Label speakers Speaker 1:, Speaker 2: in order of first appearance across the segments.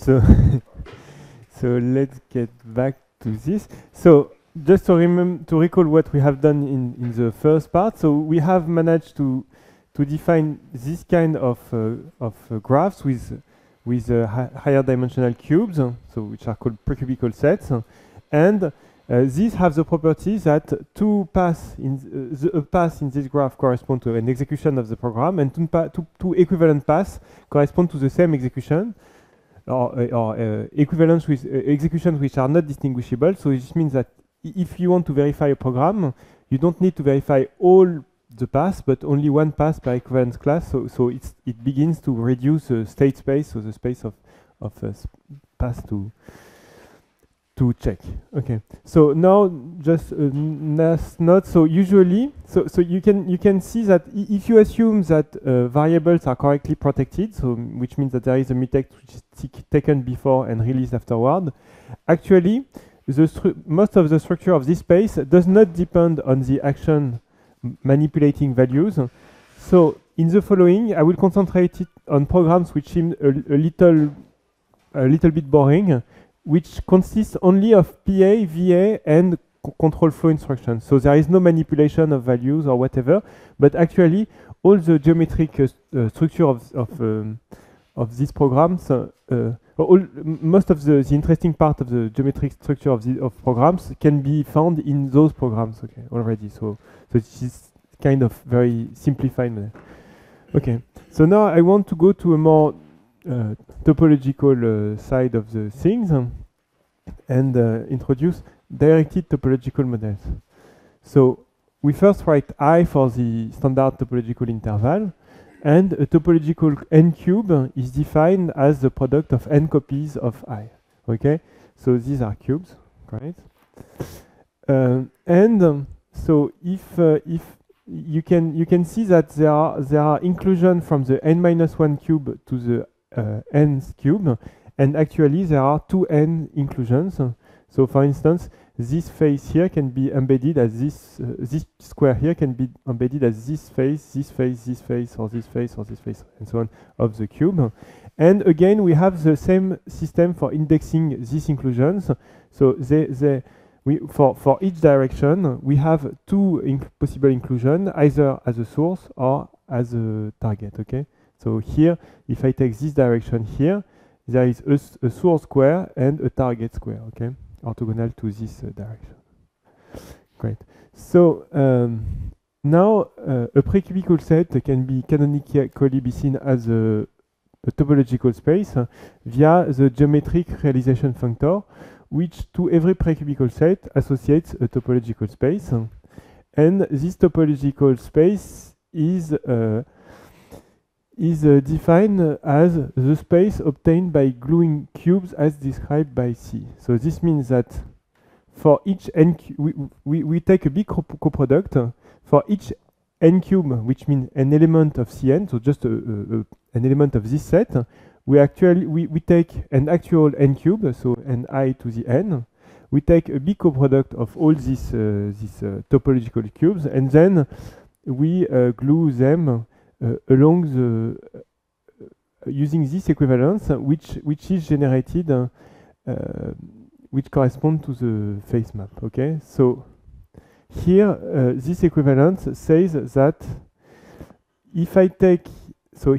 Speaker 1: So, so let's get back to this. So just to recall what we have done in the first part. So we have managed to define this kind of graphs with higher dimensional cubes, so which are called precubical sets, and these have the property that two paths in this graph correspond to an execution of the program, and two equivalent paths correspond to the same execution, or equivalents with executions which are not distinguishable. So this means that if you want to verify a program, you don't need to verify all the paths, but only one path per equivalence class. So it begins to reduce the state space, so the space of paths to check. Okay. So now just last note. So usually, so you can see that if you assume that variables are correctly protected, so which means that there is a mutex which is taken before and released afterward. Actually, most of the structure of this space does not depend on the action manipulating values. So in the following, I will concentrate it on programs which seem a little bit boring, which consists only of PA, VA, and control flow instructions. So there is no manipulation of values or whatever, but actually all the geometric structure of these programs, most of the interesting part of the geometric structure of programs can be found in those programs, okay, already. So this is kind of very simplified model. Okay, so now I want to go to a more topological side of the things and introduce directed topological models. So we first write I for the standard topological interval, and a topological n cube is defined as the product of n copies of I. Okay, so these are cubes, right? So if you can see that there are inclusion from the n-1 cube to the nth cube, and actually there are two n inclusions. So for instance, this face here can be embedded as this square here can be embedded as this face, this face, this face, or this face, or this face, and so on of the cube. And again, we have the same system for indexing these inclusions. So for each direction, we have two possible inclusions, either as a source or as a target. Okay. So here, if I take this direction here, there is a source square and a target square. Okay, orthogonal to this direction. Great. So now a precubical set can be canonically be seen as a topological space via the geometric realization functor, which to every precubical set associates a topological space. And this topological space is defined as the space obtained by gluing cubes as described by C. So this means that for each n, we take a big coproduct for each n cube, which means an element of Cn, so just an element of this set. We take an actual n cube, so ni to the n. We take a big coproduct of all these topological cubes, and then we glue them along the using this equivalence, which is generated, which correspond to the face map. Okay, so here this equivalence says that if I take so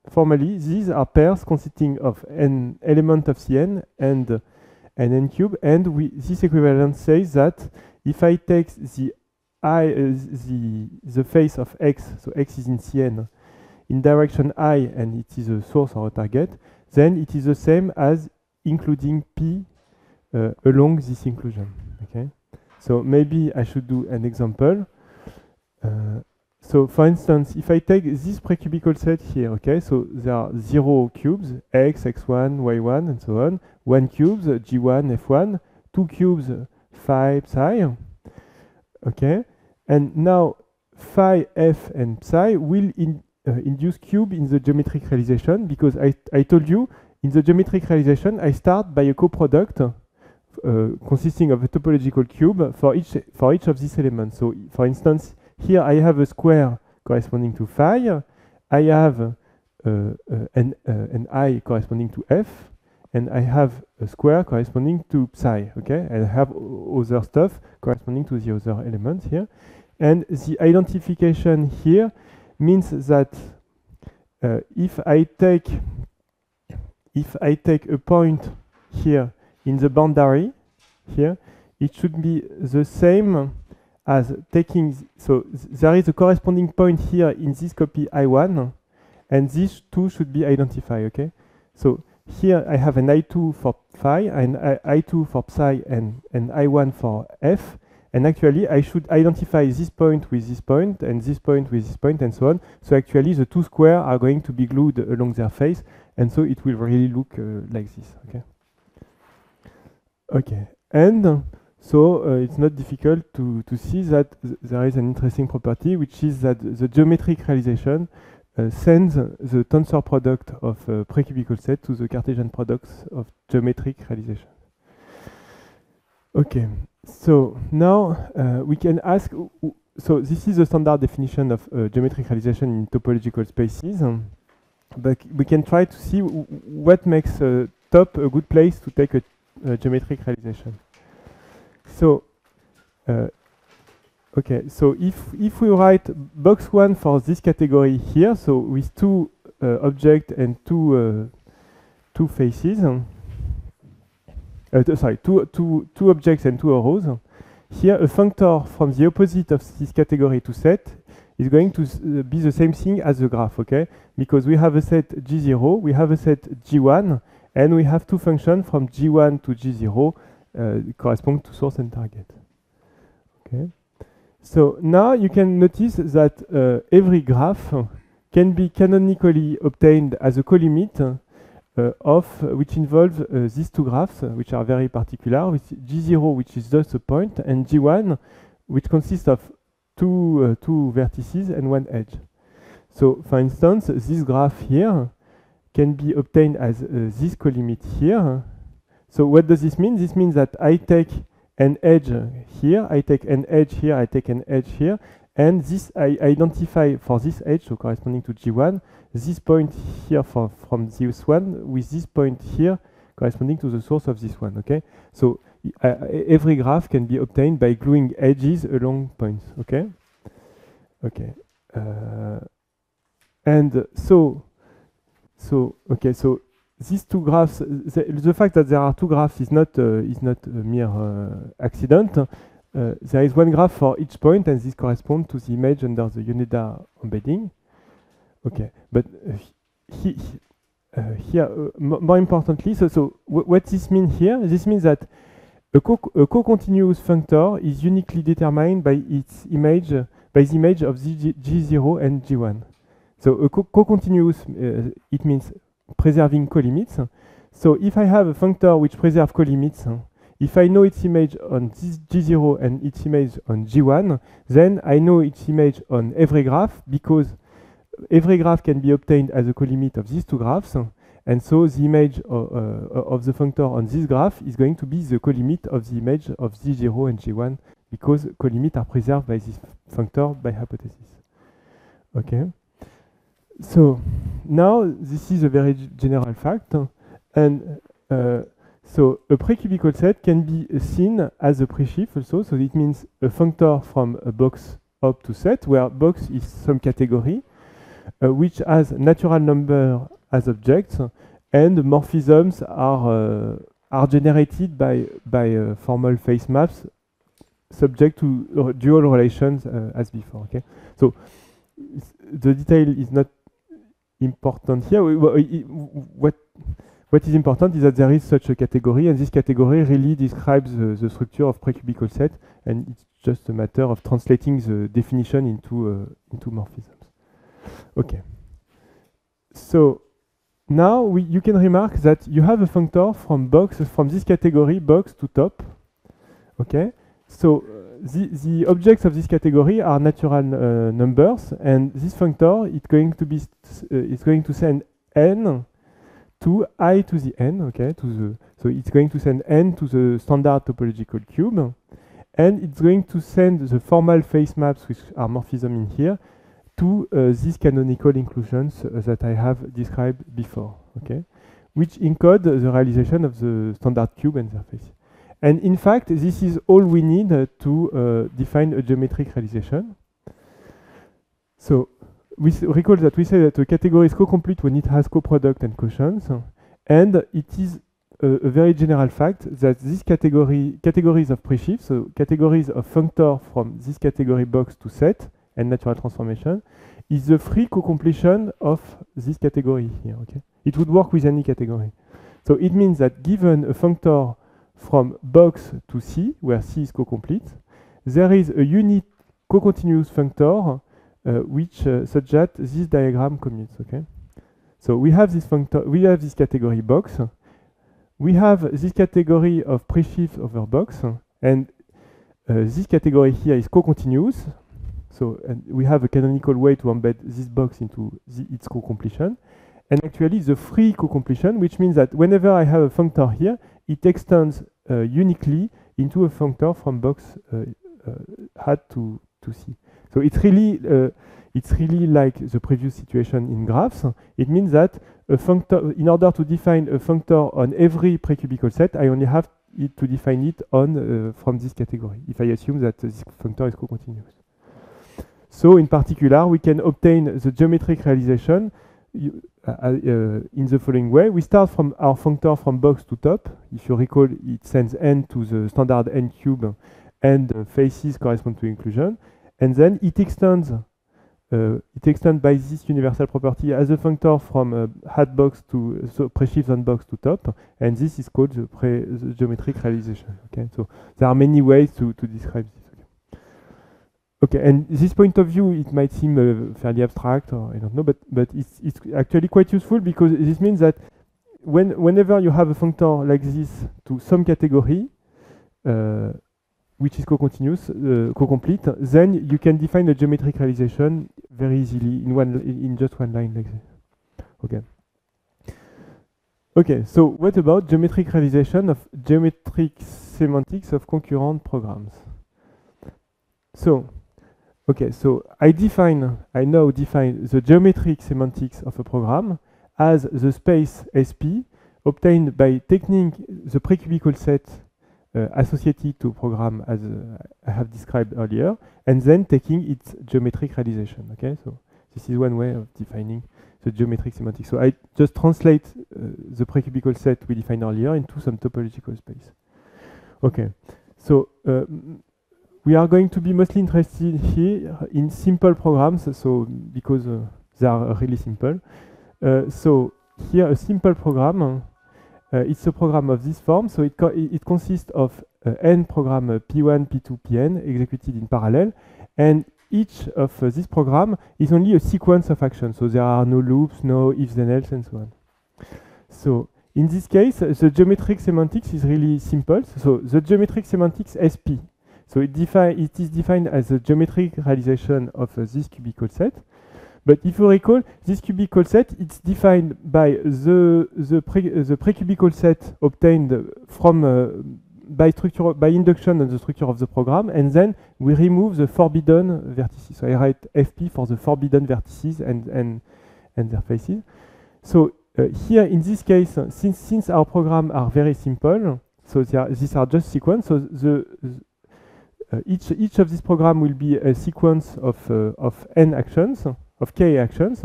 Speaker 1: formally these are pairs consisting of an element of Cn and an n cube, and this equivalence says that if I take the face of x, so x is in Cn, in direction I, and it is a source or a target, then it is the same as including P along this inclusion. Okay, so maybe I should do an example. So for instance, if I take this precubical set here, okay, so there are 0 cubes, x, x1, y1, and so on, 1 cubes, g1, f1, 2 cubes, phi, psi, okay, and now phi, f, and psi will induce cube in the geometric realization, because I told you in the geometric realization I start by a coproduct consisting of a topological cube for each of these elements. So for instance, here I have a square corresponding to phi, I have an I corresponding to f, and I have a square corresponding to psi, okay? And I have other stuff corresponding to the other elements here. And the identification here means that if I take a point here in the boundary here, it should be the same as taking, so there is a corresponding point here in this copy I1, and these two should be identified, okay? So here I have an I2 for phi, and I2 for psi, and I1 for f, and actually I should identify this point with this point, and this point with this point, and so on. So actually the two squares are going to be glued along their face, and so it will really look like this, okay? Okay, and so it's not difficult to see that there is an interesting property, which is that the geometric realization sends the tensor product of precubical set to the Cartesian products of geometric realization. Okay, so now we can ask, so this is the standard definition of geometric realization in topological spaces, but we can try to see what makes top a good place to take a geometric realization. So, okay, so if we write box 1 for this category here, so with two objects and two faces, sorry, two objects and two arrows, here a functor from the opposite of this category to set is going to be the same thing as the graph, okay? Because we have a set G0, we have a set G1, and we have two functions from G1 to G0 correspond to source and target. Okay. So now you can notice that every graph can be canonically obtained as a colimit of which involves these two graphs, which are very particular, with G0, which is just a point, and G1, which consists of two vertices and one edge. So, for instance, this graph here can be obtained as this colimit here. So what does this mean? This means that I take an edge here, I take an edge here, I take an edge here, and this I identify for this edge, so corresponding to G1, this point here from this one with this point here corresponding to the source of this one, okay? So every graph can be obtained by gluing edges along points, okay? Okay. And so these two graphs, the fact that there are two graphs is not a mere accident. There is one graph for each point, and this corresponds to the image under the Yoneda embedding. Okay, but here, more importantly, so what this means here? This means that a co-continuous functor is uniquely determined by its image, by the image of G0 and G1. So a co-continuous, it means preserving colimits. So if I have a functor which preserves colimits, if I know its image on this G0 and its image on G1, then I know its image on every graph, because every graph can be obtained as a colimit of these two graphs, and so the image of the functor on this graph is going to be the colimit of the image of G0 and G1, because colimits are preserved by this functor by hypothesis. Okay. So now this is a very general fact, and so a precubical set can be seen as a presheaf also. So it means a functor from a box up to set, where box is some category, which has natural number as objects, and morphisms are generated by formal face maps subject to dual relations as before. Okay, so the detail is not important here. What is important is that there is such a category, and this category really describes the structure of precubical set, and it's just a matter of translating the definition into morphisms. Okay. So now you can remark that you have a functor from this category box to top. Okay. So the objects of this category are natural numbers, and this functor is going to send n to I to the n. Okay. So it's going to send n to the standard topological cube, and it's going to send the formal face maps, which are morphism in here, to these canonical inclusions that I have described before, okay, which encode the realization of the standard cube and surface. And in fact, this is all we need to define a geometric realization. So we recall that we say that a category is co-complete when it has co-product and quotients, and it is a very general fact that these categories of presheaf, so categories of functor from this category box to set and natural transformation, is the free co-completion of this category here. Okay, it would work with any category. So it means that given a functor from box to C, where C is co-complete, there is a unit co-continuous functor such that this diagram commutes. Okay, so we have this functor, we have this category box. We have this category of presheaf over box, and this category here is co-continuous. So we have a canonical way to embed this box into its co-completion. And actually, the free co-completion, which means that whenever I have a functor here, it extends uniquely into a functor from box hat to C. So it's really like the previous situation in graphs. It means that a functor, in order to define a functor on every precubical set, I only have to define it on from this category, if I assume that this functor is co-continuous. So in particular, we can obtain the geometric realization in the following way. We start from our functor from box to top. If you recall, it sends n to the standard n cube, and faces correspond to inclusion. And then it extends by this universal property as a functor from hat box to presheaf on box to top, and this is called the geometric realization. Okay, so there are many ways to describe this. Okay, and this point of view, it might seem fairly abstract, or I don't know, but it's actually quite useful, because this means that whenever you have a functor like this to some category, which is co-continuous, co-complete, then you can define a geometric realization very easily in just one line like this. Okay. Okay, so what about geometric realization of geometric semantics of concurrent programs? So, okay, so I now define the geometric semantics of a program as the space SP obtained by taking the precubical set associated to a program as I have described earlier, and then taking its geometric realization. Okay, so this is one way of defining the geometric semantics. So I just translate the precubical set we defined earlier into some topological space. Okay, so we are going to be mostly interested here in simple programs, so because they are really simple. So here a simple program. It's a program of this form, so it consists of n program P1, P2, Pn executed in parallel, and each of this program is only a sequence of actions, so there are no loops, no ifs then else, and so on. So in this case, the geometric semantics is really simple. So the geometric semantics SP, so it is defined as a geometric realization of this cubical set. But if you recall, this cubical set, it's defined by the precubical set obtained from by induction on the structure of the program, and then we remove the forbidden vertices. So I write FP for the forbidden vertices and their faces. So here in this case, since our programs are very simple, so these are just sequence. So each of these programs will be a sequence of n actions. Of k actions.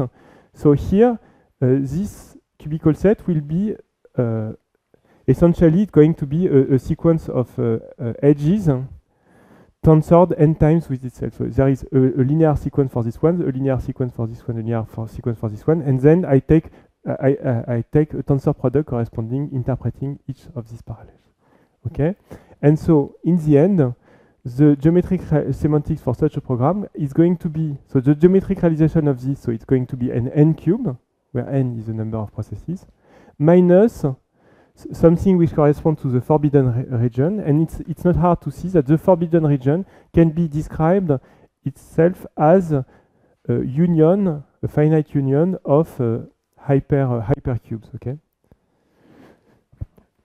Speaker 1: So here, this cubical set will be essentially going to be a sequence of edges tensored n times with itself. So there is a linear sequence for this one, a linear sequence for this one, a linear sequence for this one, and then I take a tensor product corresponding, interpreting each of these parallels. Okay, and so in the end, the geometric semantics for such a program is going to be, so the geometric realization of this, so it's going to be an n cube, where n is the number of processes, minus something which corresponds to the forbidden region, and it's not hard to see that the forbidden region can be described itself as a union, a finite union of hypercubes, okay?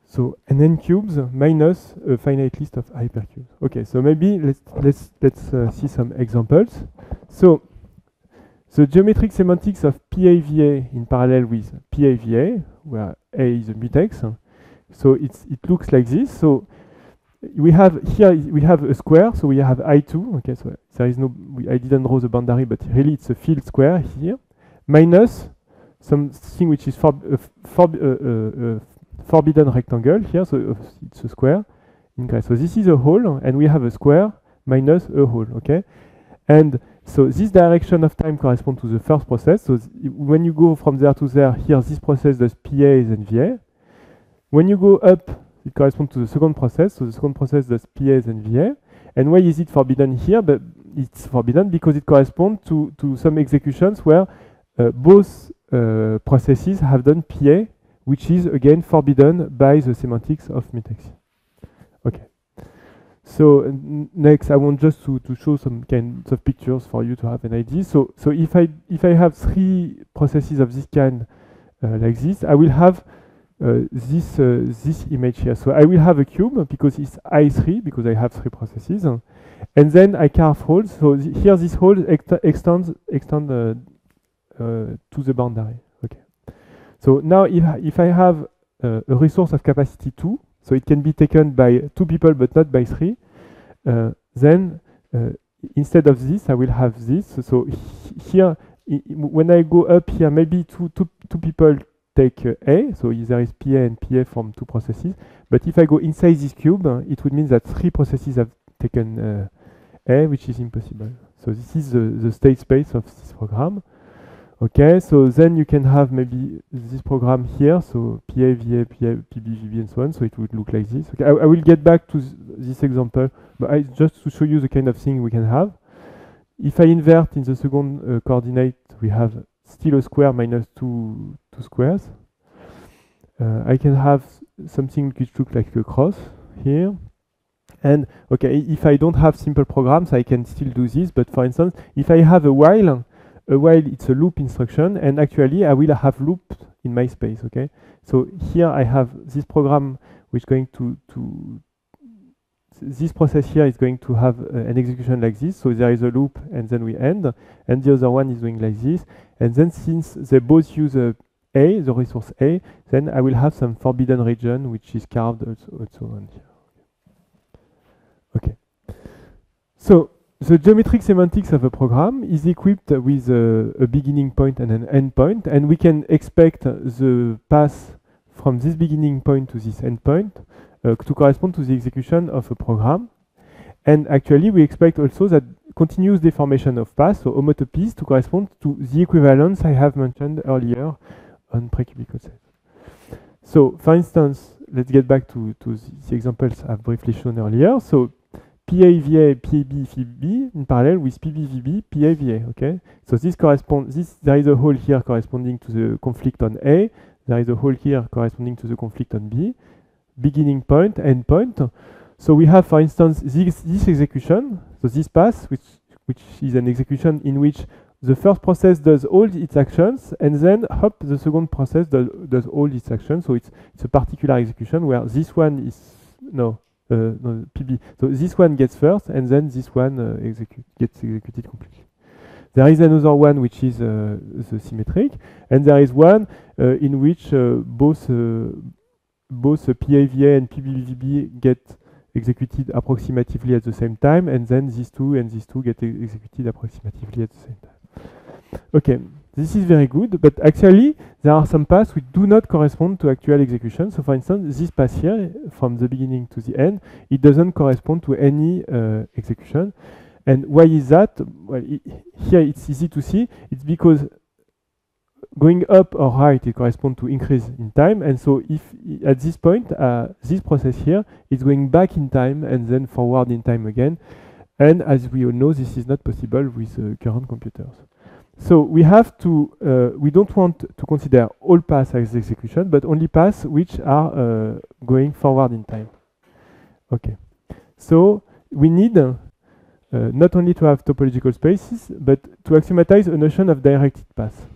Speaker 1: So an n cubes minus a finite list of hypercubes. Okay, so maybe let's see some examples. So the geometric semantics of PAVA in parallel with PAVA, where A is a mutex. So it looks like this. So we have here a square. So we have I2. Okay, so there is no. I didn't draw the boundary, but really it's a field square here, minus something which is forbidden rectangle here. So it's a square in gray. So this is a hole, and we have a square minus a hole. Okay, and so this direction of time corresponds to the first process. So when you go from there to there, here this process does PA and VA. When you go up, it corresponds to the second process. So the second process does PA and VA. And why is it forbidden here? But it's forbidden because it corresponds to some executions where both processes have done PA, which is again forbidden by the semantics of mutex. Okay. So next, I want just to show some kinds of pictures for you to have an idea. So if I have three processes of this kind like this, I will have this image here. So I will have a cube because it's I3 because I have three processes, and then I carve holes. So here this hole extend to the boundary. Okay. So now if I have a resource of capacity 2, so it can be taken by 2 people but not by 3, then instead of this I will have this. So here when I go up here, maybe two people take A, so there is PA and PA from 2 processes. But if I go inside this cube, it would mean that 3 processes have taken A, which is impossible. So this is the state space of this program. Okay, so then you can have maybe this program here, so PA, VA, PB, VB, and so on. So it would look like this. Okay, I will get back to this example, but just to show you the kind of thing we can have. If I invert in the second coordinate, we have still a square minus two squares. I can have something which looks like a cross here. And okay, if I don't have simple programs, I can still do this. But for instance, if I have a while it's a loop instruction, and actually I will have loops in my space. Okay, so here I have this program which is going to this process here is going to have an execution like this. So there is a loop and then we end, and the other one is doing like this. And then since they both use A, the resource A, then I will have some forbidden region which is carved also on here. Okay. So the geometric semantics of a program is equipped with a beginning point and an end point, and we can expect the path from this beginning point to this end point to correspond to the execution of a program. And actually, we expect also that continuous deformation of paths, so homotopies, to correspond to the equivalence I have mentioned earlier on precubical set. So, for instance, let's get back to the examples I've briefly shown earlier. So, PAVA, PB, VB in parallel with PBVB, PAVA. Okay. So this corresponds. There is a hole here corresponding to the conflict on A. There is a hole here corresponding to the conflict on B. Beginning point, end point. So we have, for instance, this execution. So this path, which is an execution in which the first process does all its actions, and then hop, the second process does all its actions. So it's a particular execution where this one is no PB. So this one gets first, and then this one gets executed completely. There is another one which is the symmetric, and there is one in which both PAVA and PBVB get executed approximatively at the same time, and then these two and these two get executed approximatively at the same time. Okay, this is very good, but actually there are some paths which do not correspond to actual execution. So for instance, this path here, from the beginning to the end, it doesn't correspond to any execution. And why is that? Well, here it's easy to see. It's because going up or right, it corresponds to increase in time. And so if at this point, this process here is going back in time and then forward in time again. And as we all know, this is not possible with current computers. So we have to, we don't want to consider all paths as execution, but only paths which are going forward in time. Okay. So we need not only to have topological spaces, but to axiomatize a notion of directed path.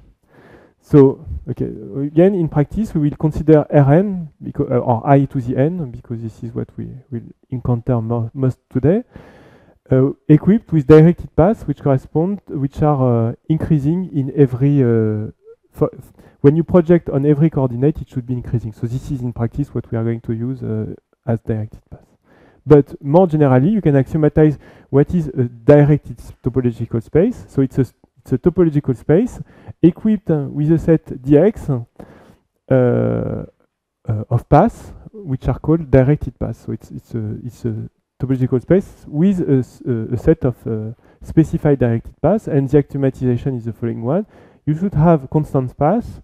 Speaker 1: So, okay, again, in practice, we will consider Rn, or I to the n, because this is what we will encounter most today. equipped with directed paths which are increasing in every when you project on every coordinate, it should be increasing. So this is in practice what we are going to use as directed path. But more generally, you can axiomatize what is a directed topological space. So it's a topological space equipped with a set dx of paths which are called directed paths. So it's a topological space with a set of specified directed paths, and the axiomatization is the following one. You should have constant paths.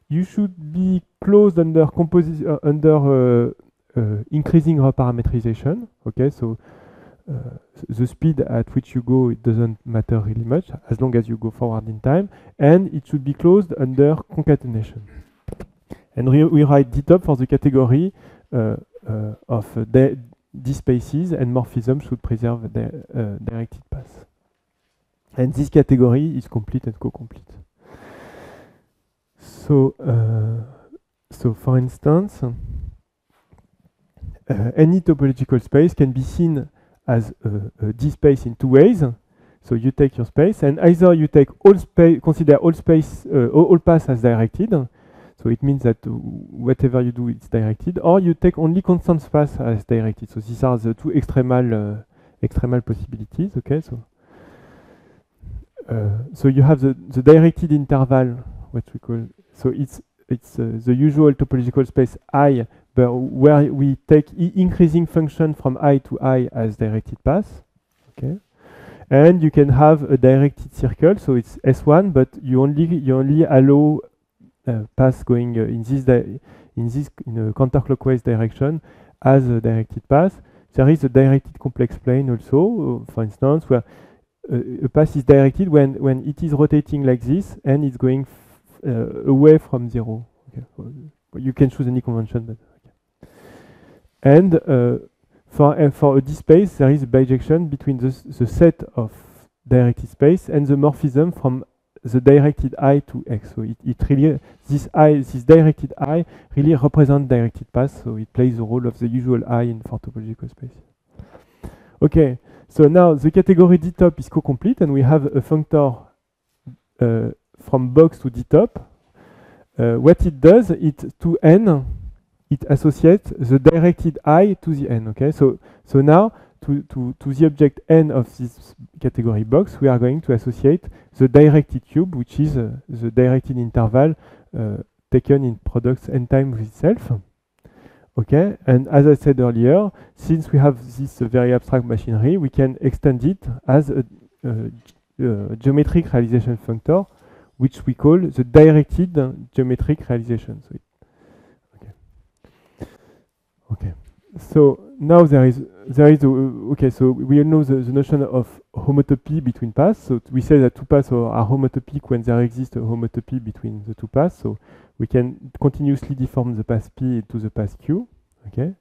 Speaker 1: You should be closed under increasing reparametrization. Okay, so the speed at which you go, it doesn't matter really much as long as you go forward in time, and it should be closed under concatenation. And we write DTOP for the category of D-spaces, and morphism should preserve the directed paths. And this category is complete and co-complete. So, for instance, any topological space can be seen as a D-space in two ways. So you take your space, and either you take all space, consider all space, all paths as directed. So it means that whatever you do, it's directed, or you take only constant paths as directed. So these are the two extremal possibilities. Okay, so you have the directed interval, what we call. So it's the usual topological space I, but where we take increasing function from I to I as directed path. Okay, and you can have a directed circle, so it's S1, but you only allow paths going in a counterclockwise direction as a directed path. There is a directed complex plane also, for instance, where a path is directed when it is rotating like this and it's going away from zero. Okay. You can choose any convention, but okay. And for a D-space, there is a bijection between the set of directed space and the morphism from the directed I to X. So it really, this directed I really represents directed path, so it plays the role of the usual I in for topological space. Okay, so now the category DTOP is co-complete, and we have a functor from box to DTOP. What it does, to n, it associates the directed I to the n. Okay, so now to the object n of this category box, we are going to associate the directed cube, which is the directed interval taken in products n time with itself. Okay, and as I said earlier, since we have this very abstract machinery, we can extend it as a geometric realization functor, which we call the directed geometric realization. So okay. So now there is okay. So we all know the notion of homotopy between paths. So we say that two paths are homotopic when there exists a homotopy between the two paths. So we can continuously deform the path P to the path Q. Okay.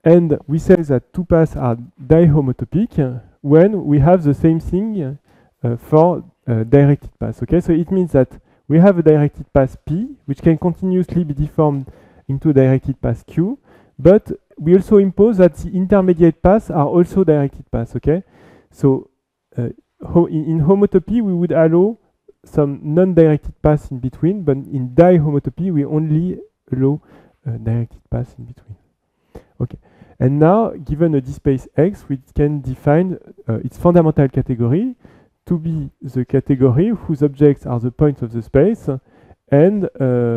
Speaker 1: And we say that two paths are dihomotopic when we have the same thing for directed paths. Okay. So it means that we have a directed path P, which can continuously be deformed into directed path Q, but we also impose that the intermediate paths are also directed paths. Okay, so in homotopy we would allow some non-directed paths in between, but in dihomotopy we only allow directed paths in between. Okay, and now given a D-space X, we can define its fundamental category to be the category whose objects are the points of the space, and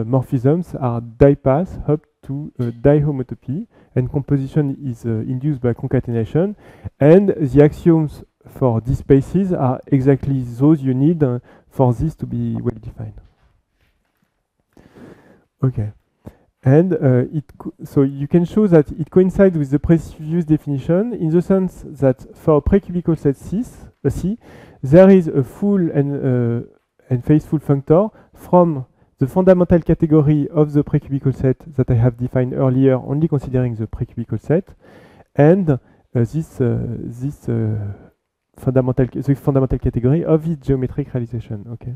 Speaker 1: morphisms are dipaths up to dihomotopy, and composition is induced by concatenation, and the axioms for these spaces are exactly those you need for this to be well defined. Okay, and so you can show that it coincides with the previous definition in the sense that for a precubical set C, there is a full and faithful functor from the fundamental category of the precubical set that I have defined earlier, only considering the precubical set, and this fundamental category of its geometric realization. Okay.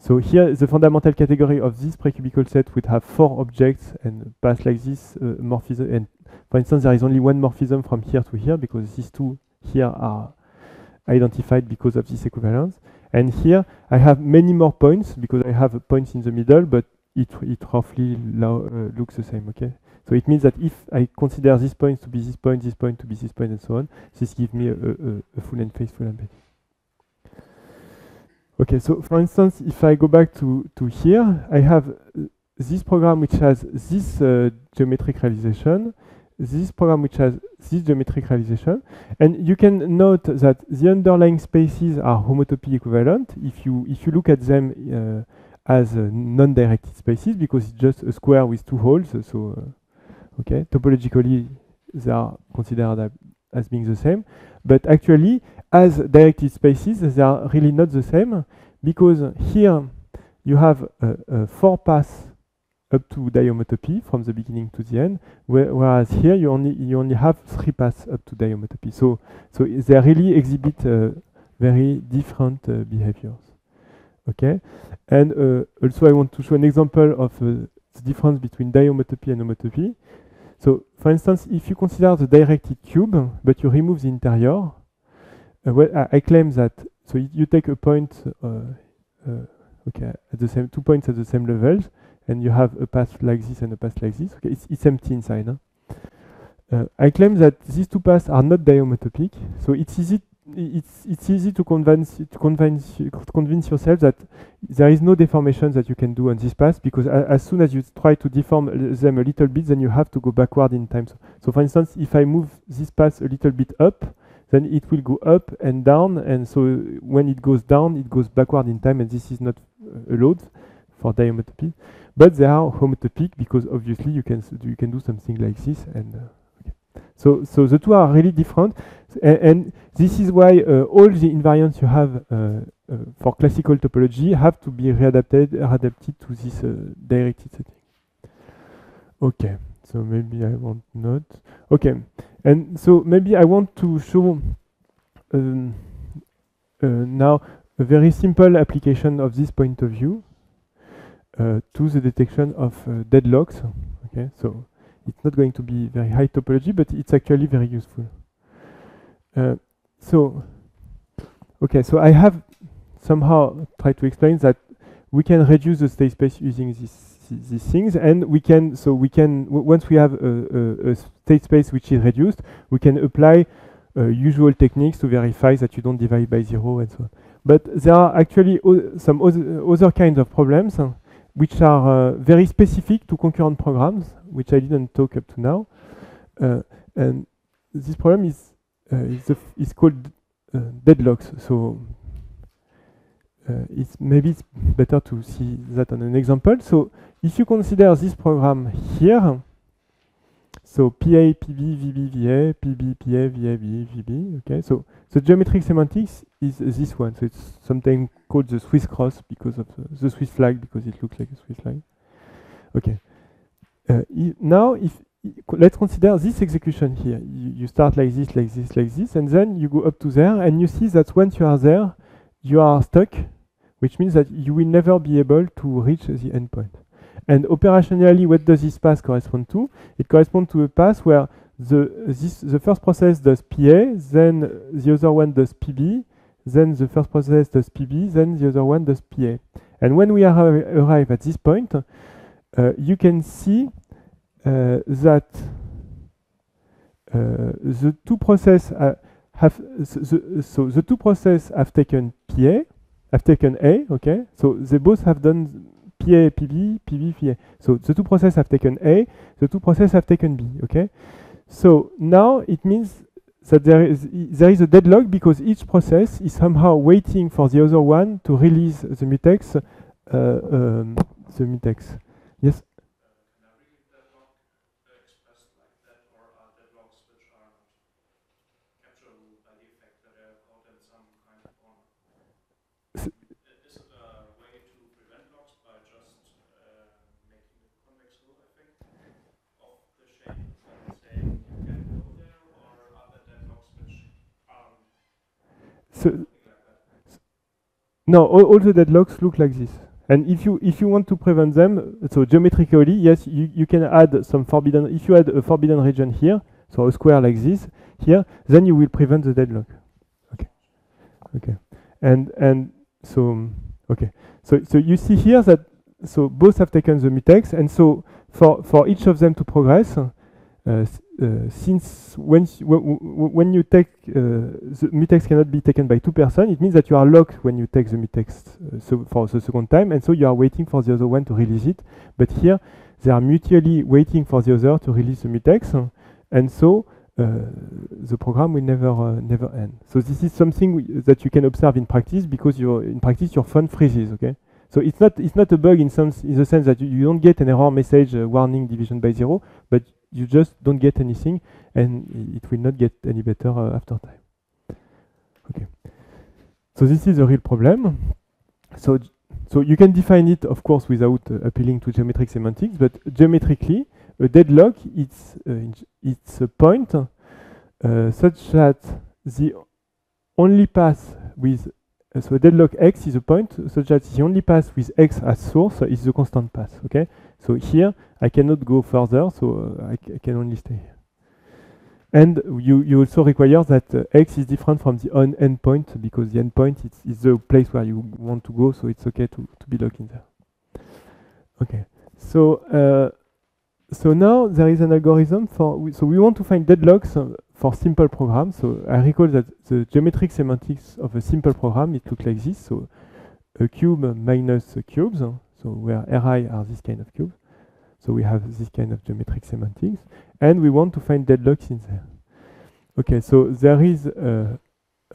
Speaker 1: So here, the fundamental category of this precubical set would have 4 objects and pass like this morphism. And for instance, there is only one morphism from here to here because these two here are identified because of this equivalence. And here, I have many more points because I have points in the middle, but it roughly looks the same, okay? So it means that if I consider this point to be this point to be this point, and so on, this gives me a full and faithful embedding. Okay, so for instance, if I go back to here, I have this program which has this geometric realization, this program which has this geometric realization, and you can note that the underlying spaces are homotopy equivalent if you look at them as non-directed spaces, because it's just a square with two holes. So okay, topologically they are considered as being the same, but actually as directed spaces they are really not the same, because here you have 4 paths up to diahomotopy from the beginning to the end, whereas here you only have 3 paths up to diahomotopy. So they really exhibit very different behaviors. Okay, and also I want to show an example of the difference between diahomotopy and homotopy. So, for instance, if you consider the directed cube, but you remove the interior, well, I claim that. So you take a point, okay, at the same 2 points at the same levels, and you have a path like this and a path like this. Okay, it's empty inside. Huh? I claim that these 2 paths are not diahomotopic, so it's easy to convince yourself that there is no deformation that you can do on this path, because as soon as you try to deform them a little bit, then you have to go backward in time. So for instance, if I move this path a little bit up, then it will go up and down, and so when it goes down, it goes backward in time, and this is not allowed for diahomotopy. But they are homotopic because obviously you can do something like this, and so the two are really different, and this is why all the invariants you have for classical topology have to be adapted to this directed setting. Okay, so maybe I want not. Okay, and so maybe I want to show now a very simple application of this point of view to the detection of deadlocks. Okay, so it's not going to be very high topology, but it's actually very useful. So I have somehow tried to explain that we can reduce the state space using these things, and we can once we have a state space which is reduced, we can apply usual techniques to verify that you don't divide by 0 and so on. But there are actually some other kinds of problems which are very specific to concurrent programs, which I didn't talk up to now. And this problem is called deadlocks. So maybe it's better to see that on an example. So if you consider this program here, so PA, PB, VB, VA, PB, PA, VA, VA, VB. Okay, so the geometric semantics is this one. So it's sometimes called the Swiss cross because of the Swiss flag, because it looks like a Swiss flag. Okay. Now, let's consider this execution here. You start like this, like this, like this, and then you go up to there, and you see that once you are there, you are stuck, which means that you will never be able to reach the endpoint. And operationally, what does this path correspond to? It corresponds to a path where the first process does PA, then the other one does PB, then the first process does PB, then the other one does PA. And when we arrive at this point, you can see that the two processes the two processes have taken PA, have taken A. Okay, so they both have done PA, PB, PB, PA. So the two processes have taken A, the two processes have taken B. Okay, so now it means that there is a deadlock because each process is somehow waiting for the other one to release the mutex. Yes. No, all the deadlocks look like this. And if you want to prevent them, so geometrically, yes, you can add some forbidden. If you add a forbidden region here, so a square like this here, then you will prevent the deadlock. Okay, okay, and so okay, so you see here that so both have taken the mutex, and so for each of them to progress, since when you take the mutex cannot be taken by two persons, it means that you are locked when you take the mutex so for the second time, and so you are waiting for the other one to release it. But here they are mutually waiting for the other to release the mutex, and so the program will never end. So this is something that you can observe in practice, because in practice your phone freezes. Okay. So it's not a bug in the sense that you don't get an error message warning division by 0, but you just don't get anything, and it will not get any better after time. Okay. So this is a real problem. So you can define it, of course, without appealing to geometric semantics, but geometrically, a deadlock it's a point such that the only path with so deadlock x is a point such that the only path with x as source is the constant path. Okay, so here I cannot go further, so I can only stay here. And you also require that x is different from the endpoint, because the endpoint is the place where you want to go, so it's okay to be locked in there. Okay, so now there is an algorithm so we want to find deadlocks for simple programs. So I recall that the geometric semantics of a simple program, it looks like this. So a cube minus cubes, so where Ri are this kind of cubes. So we have this kind of geometric semantics, and we want to find deadlocks in there. Okay, so there is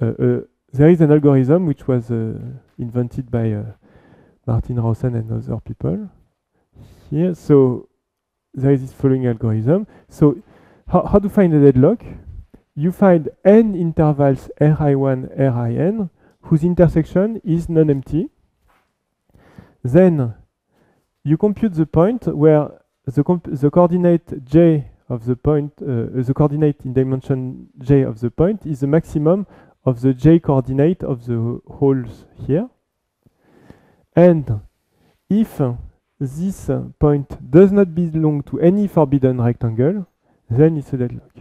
Speaker 1: an algorithm which was invented by Martin Rausen and other people. Here, so there is this following algorithm. So how to find a deadlock? You find n intervals Ri1, Rin, whose intersection is non-empty. Then you compute the point where the coordinate j of the point, the coordinate in dimension j of the point is the maximum of the j coordinate of the holes here. And if this point does not belong to any forbidden rectangle, then it's a deadlock.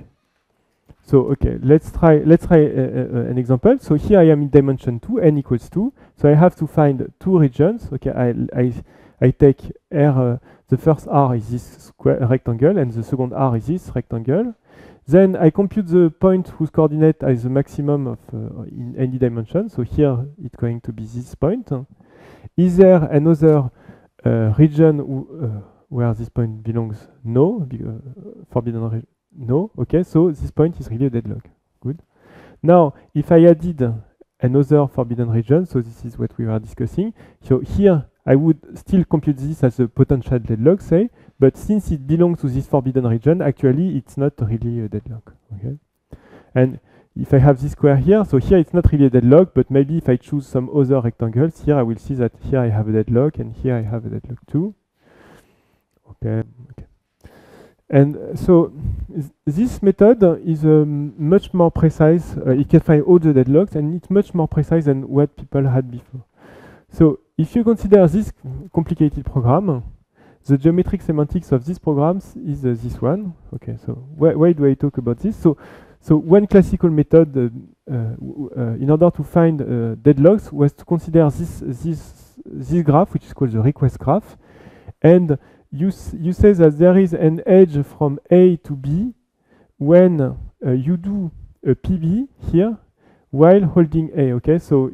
Speaker 1: So okay, let's try an example. So here I am in dimension 2, n equals 2. So I have to find two regions. Okay, I take R. The first R is this square rectangle, and the second R is this rectangle. Then I compute the point whose coordinate is the maximum of in any dimension. So here it's going to be this point. Is there another region where this point belongs? No, forbidden region. No. Okay, so this point is really a deadlock. Good. Now, if I added another forbidden region, so this is what we were discussing. So here I would still compute this as a potential deadlock, say, but since it belongs to this forbidden region, actually it's not really a deadlock. Okay. And if I have this square here, so here it's not really a deadlock, but maybe if I choose some other rectangles, here I will see that here I have a deadlock, and here I have a deadlock too. Okay. And so this method is much more precise. It can find all the deadlocks, and it's much more precise than what people had before. So if you consider this complicated program, the geometric semantics of these programs is this one. Okay, so why do I talk about this? So one classical method in order to find deadlocks was to consider this graph, which is called the request graph, and you say that there is an edge from A to B when you do a PB here while holding A. Okay, so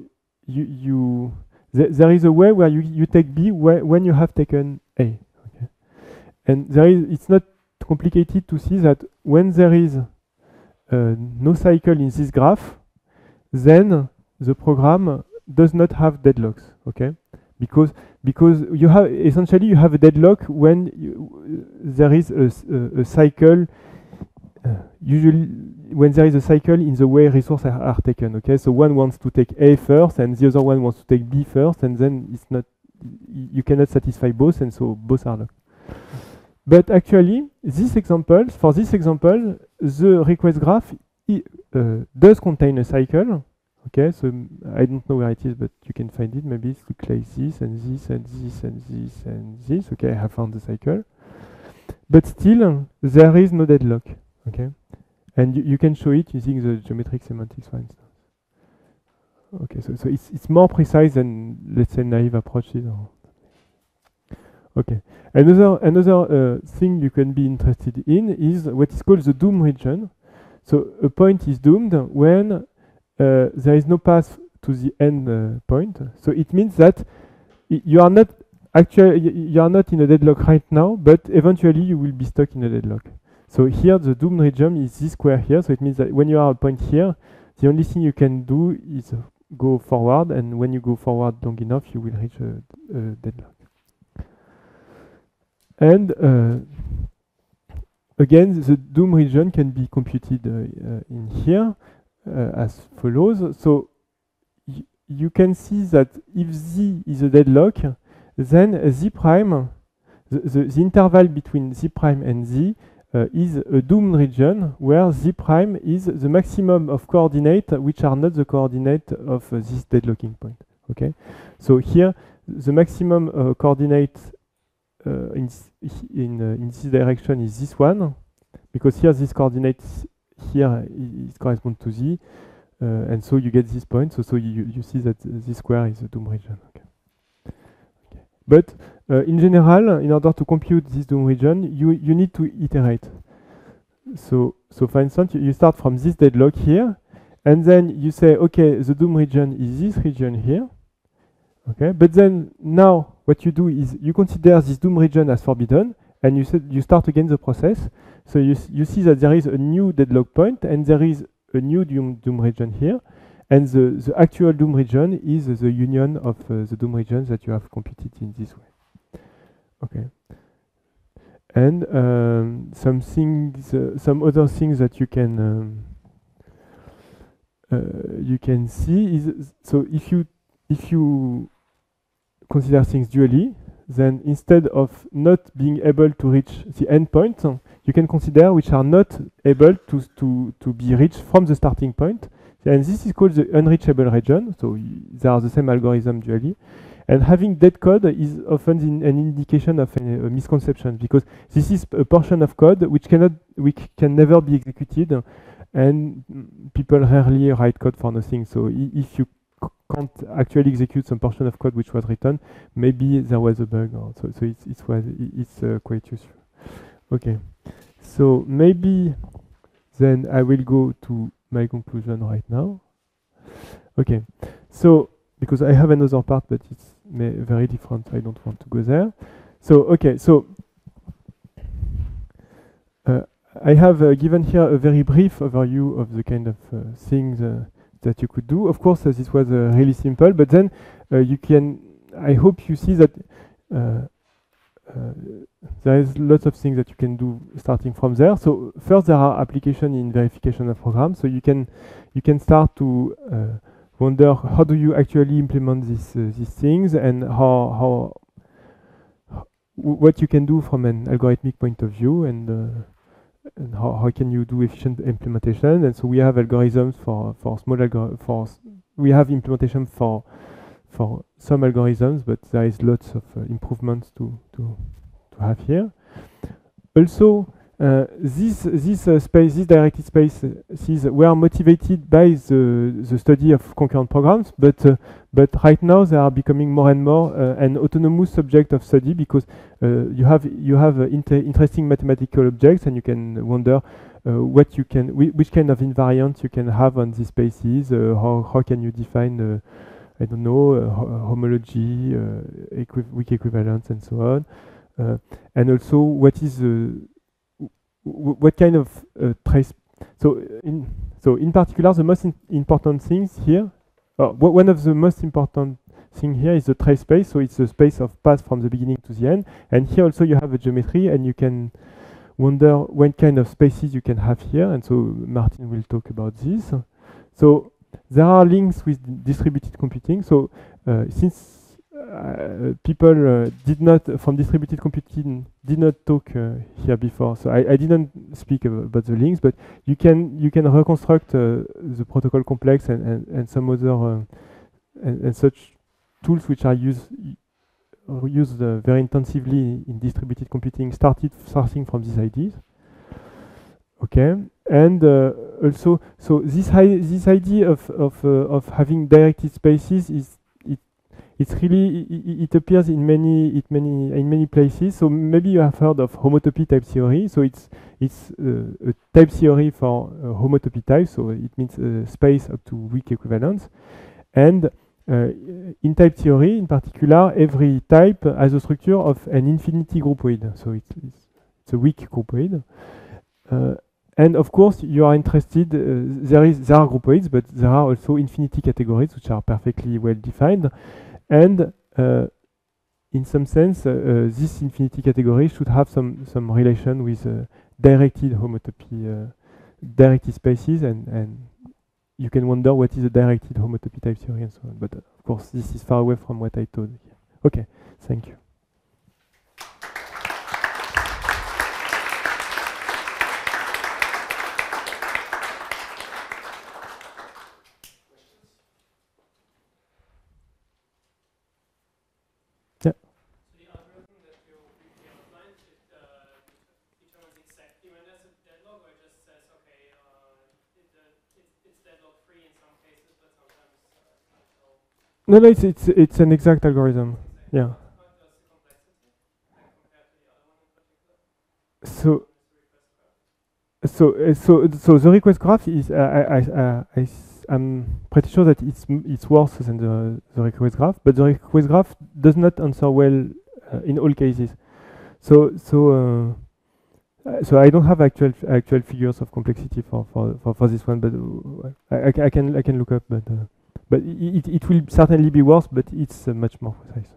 Speaker 1: there is a way where you take B when you have taken A. Okay, and it's not complicated to see that when there is no cycle in this graph, then the program does not have deadlocks. Okay. Because you have essentially you have a deadlock when there is a cycle. Usually, when there is a cycle in the way resources are taken. Okay, so one wants to take A first, and the other one wants to take B first, and then it's not. You cannot satisfy both, and so both are locked. But actually, for this example, the request graph does contain a cycle. Okay, so I don't know where it is, but you can find it. Maybe it's look like this and this and this and this and this. Okay, I have found the cycle. But still, there is no deadlock. Okay, and you can show it using the geometric semantics, for instance. Okay, so it's more precise than, let's say, naive approaches. Okay, another thing you can be interested in is what is called the doom region. So a point is doomed when there is no path to the end point. So it means that you are not in a deadlock right now, but eventually you will be stuck in a deadlock. So here the doomed region is this square here. So it means that when you are a point here, the only thing you can do is go forward, and when you go forward long enough, you will reach a deadlock. And again, the doom region can be computed in here as follows. So you can see that if Z is a deadlock, then Z prime, the interval between Z prime and Z is a doomed region where Z prime is the maximum of coordinates which are not the coordinate of this deadlocking point. Okay, so here the maximum coordinate in this direction is this one, because here this coordinate here is correspond to Z, and so you get this point. So you see that this square is a doom region. Okay. Okay. But in general, in order to compute this doom region, you need to iterate. So for instance, you start from this deadlock here, and then you say, okay, the doom region is this region here. Okay, but then now what you do is you consider this doom region as forbidden, and you start again the process. So you see that there is a new deadlock point, and there is a new doom region here, and the actual doom region is the union of the doom regions that you have computed in this way. Okay, and some other things that you can see is, so if you consider things dually, then instead of not being able to reach the endpoint, you can consider which are not able to be reached from the starting point. And this is called the unreachable region. So they are the same algorithm dually. And having dead code is often an indication of a misconception, because this is a portion of code which can never be executed, and people rarely write code for nothing. So if you can't actually execute some portion of code which was written, maybe there was a bug, or so it's quite useful. Okay, so maybe then I will go to my conclusion right now. Okay, so because I have another part, but it's very different, I don't want to go there. So okay, so I have given here a very brief overview of the kind of things that you could do. Of course, this was really simple, but then you can, I hope you see that there is lots of things that you can do starting from there. So first, there are applications in verification of programs. So you can start to wonder, how do you actually implement these things, and what you can do from an algorithmic point of view, and how can you do efficient implementation. And so we have algorithms for small algorithms. We have implementation for some algorithms, but there is lots of improvements to have here. Also, this directed spaces were motivated by the study of concurrent programs, but right now they are becoming more and more an autonomous subject of study, because you have interesting mathematical objects, and you can wonder which kind of invariants you can have on these spaces. How can you define I don't know, homology, weak equivalence, and so on, and also what kind of trace. So in particular, the most important things here, one of the most important thing here is the trace space. So it's the space of path from the beginning to the end. And here also you have a geometry, and you can wonder what kind of spaces you can have here. And so Martin will talk about this. So there are links with distributed computing. So since people did not from distributed computing did not talk here before. So I didn't speak about the links, but you can reconstruct the protocol complex and some other and such tools which are used very intensively in distributed computing, starting from these ideas. Okay, and also, so this idea of having directed spaces it's really it appears in many places. So maybe you have heard of homotopy type theory. So it's a type theory for homotopy type. So it means space up to weak equivalence. And in type theory, in particular, every type has a structure of an infinity groupoid. So it's a weak groupoid. And of course, you are interested. There are groupoids, but there are also infinity categories which are perfectly well defined. And in some sense, this infinity category should have some relation with directed homotopy, directed spaces, and you can wonder what is a directed homotopy type theory and so on. But of course, this is far away from what I told here. Okay, thank you. No, it's an exact algorithm. Yeah. So the request graph is I'm pretty sure that it's worse than the request graph, but the request graph does not answer well in all cases. So I don't have actual figures of complexity for this one, but I can look up, but it will certainly be worse, but it's much more precise.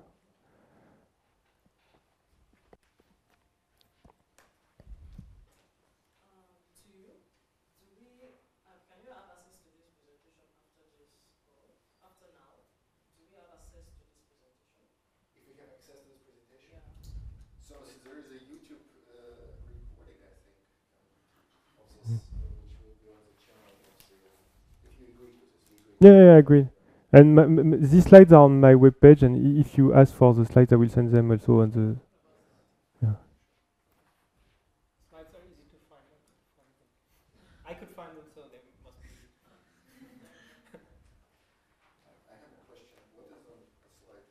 Speaker 1: Yeah, I agree. And these slides are on my webpage, and if you ask for the slides, I will send them also on the. Yeah.
Speaker 2: Slides are easy to find. I could find them, so they must be.
Speaker 3: I have a question. What is on slide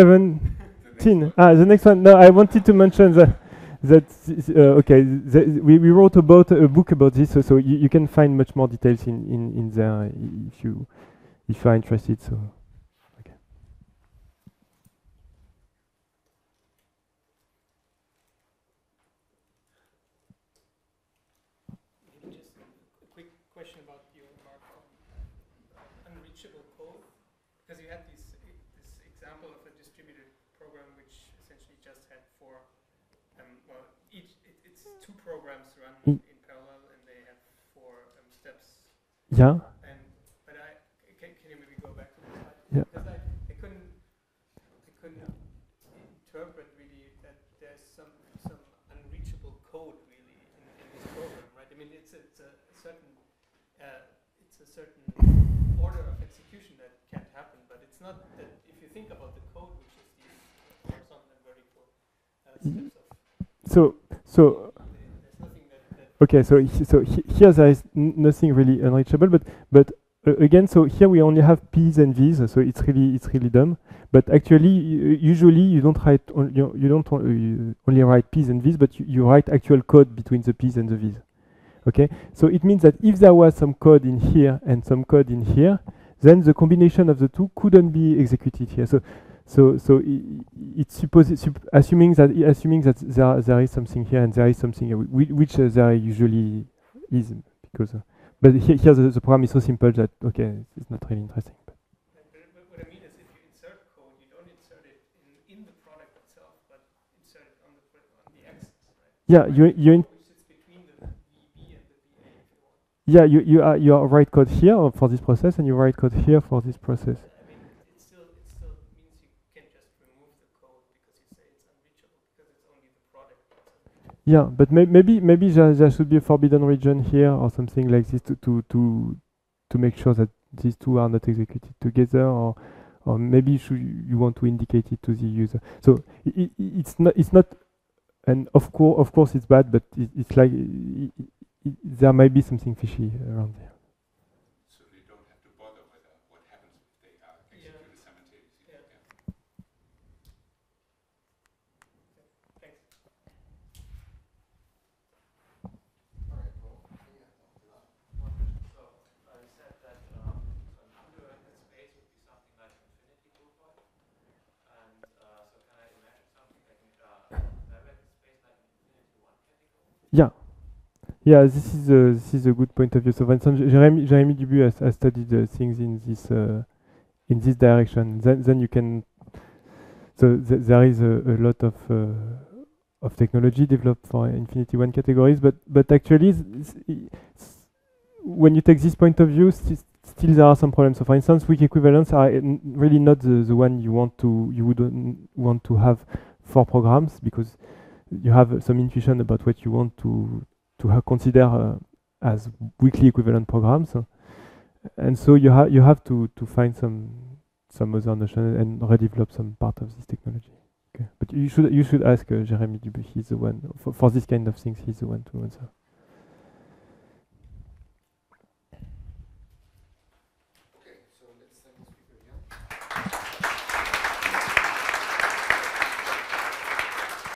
Speaker 1: 117? The next one. No, I wanted to mention that. Okay, we wrote about a book about this, so you can find much more details in there if you are interested. So, okay.
Speaker 2: Maybe just a quick question about your remark on unreachable code, because you had this example of a distributed program which essentially just had four. Well, it's two programs run in parallel, and they have four steps.
Speaker 1: Yeah.
Speaker 2: But can you maybe go back to the slide?
Speaker 1: Yeah.
Speaker 2: Because I couldn't interpret really that there's some unreachable code really in this program, right? I mean, it's a certain order of execution that can't happen, but it's not that if you think about the code, which is these horizontal and vertical steps of.
Speaker 1: So. Okay, so here there is nothing really unreachable, but again, so here we only have p's and v's, so it's really dumb. But actually, usually you don't write only write p's and v's, but you write actual code between the p's and the v's. Okay, so it means that if there was some code in here and some code in here, then the combination of the two couldn't be executed here. So it's assuming that there is something here and there is something here, which there usually is, because but here the program is so simple that okay, it's not really interesting.
Speaker 2: But what I mean is, if you insert code, you don't insert it in the product itself, but insert it on the axis, right?
Speaker 1: Yeah, you
Speaker 2: which sits between the VB and the VA, if you want.
Speaker 1: Yeah, you write code here for this process, and you write code here for this process.
Speaker 2: I mean, it still means you can just remove the code because you say it's unreachable because it's only the product that's unreachable.
Speaker 1: Yeah, but maybe there should be a forbidden region here or something like this to make sure that these two are not executed together, or maybe you want to indicate it to the user. So it's not, and of course it's bad, but it's like there might be something fishy around here.
Speaker 4: So they don't have to bother with what happens if they are executed simultaneously.
Speaker 2: Yeah. Thanks.
Speaker 3: All right, well, yeah.
Speaker 5: So you said that so an undirected space would be something like infinity groupoid, and so can I imagine something like a directed space like infinity one category?
Speaker 1: Yeah. Yeah, this is a good point of view. So, for instance, Jeremy Dubu has studied things in this direction. Then you can. So there is a lot of technology developed for infinity one categories, but actually, when you take this point of view, still there are some problems. So, for instance, weak equivalents are really not the one you would want to have for programs, because you have some intuition about what you want to consider as weakly equivalent programs, and so you have to find some other notion and redevelop some part of this technology. Okay, but you should ask Jeremy Dubu. He's the one for this kind of things. He's the one to answer.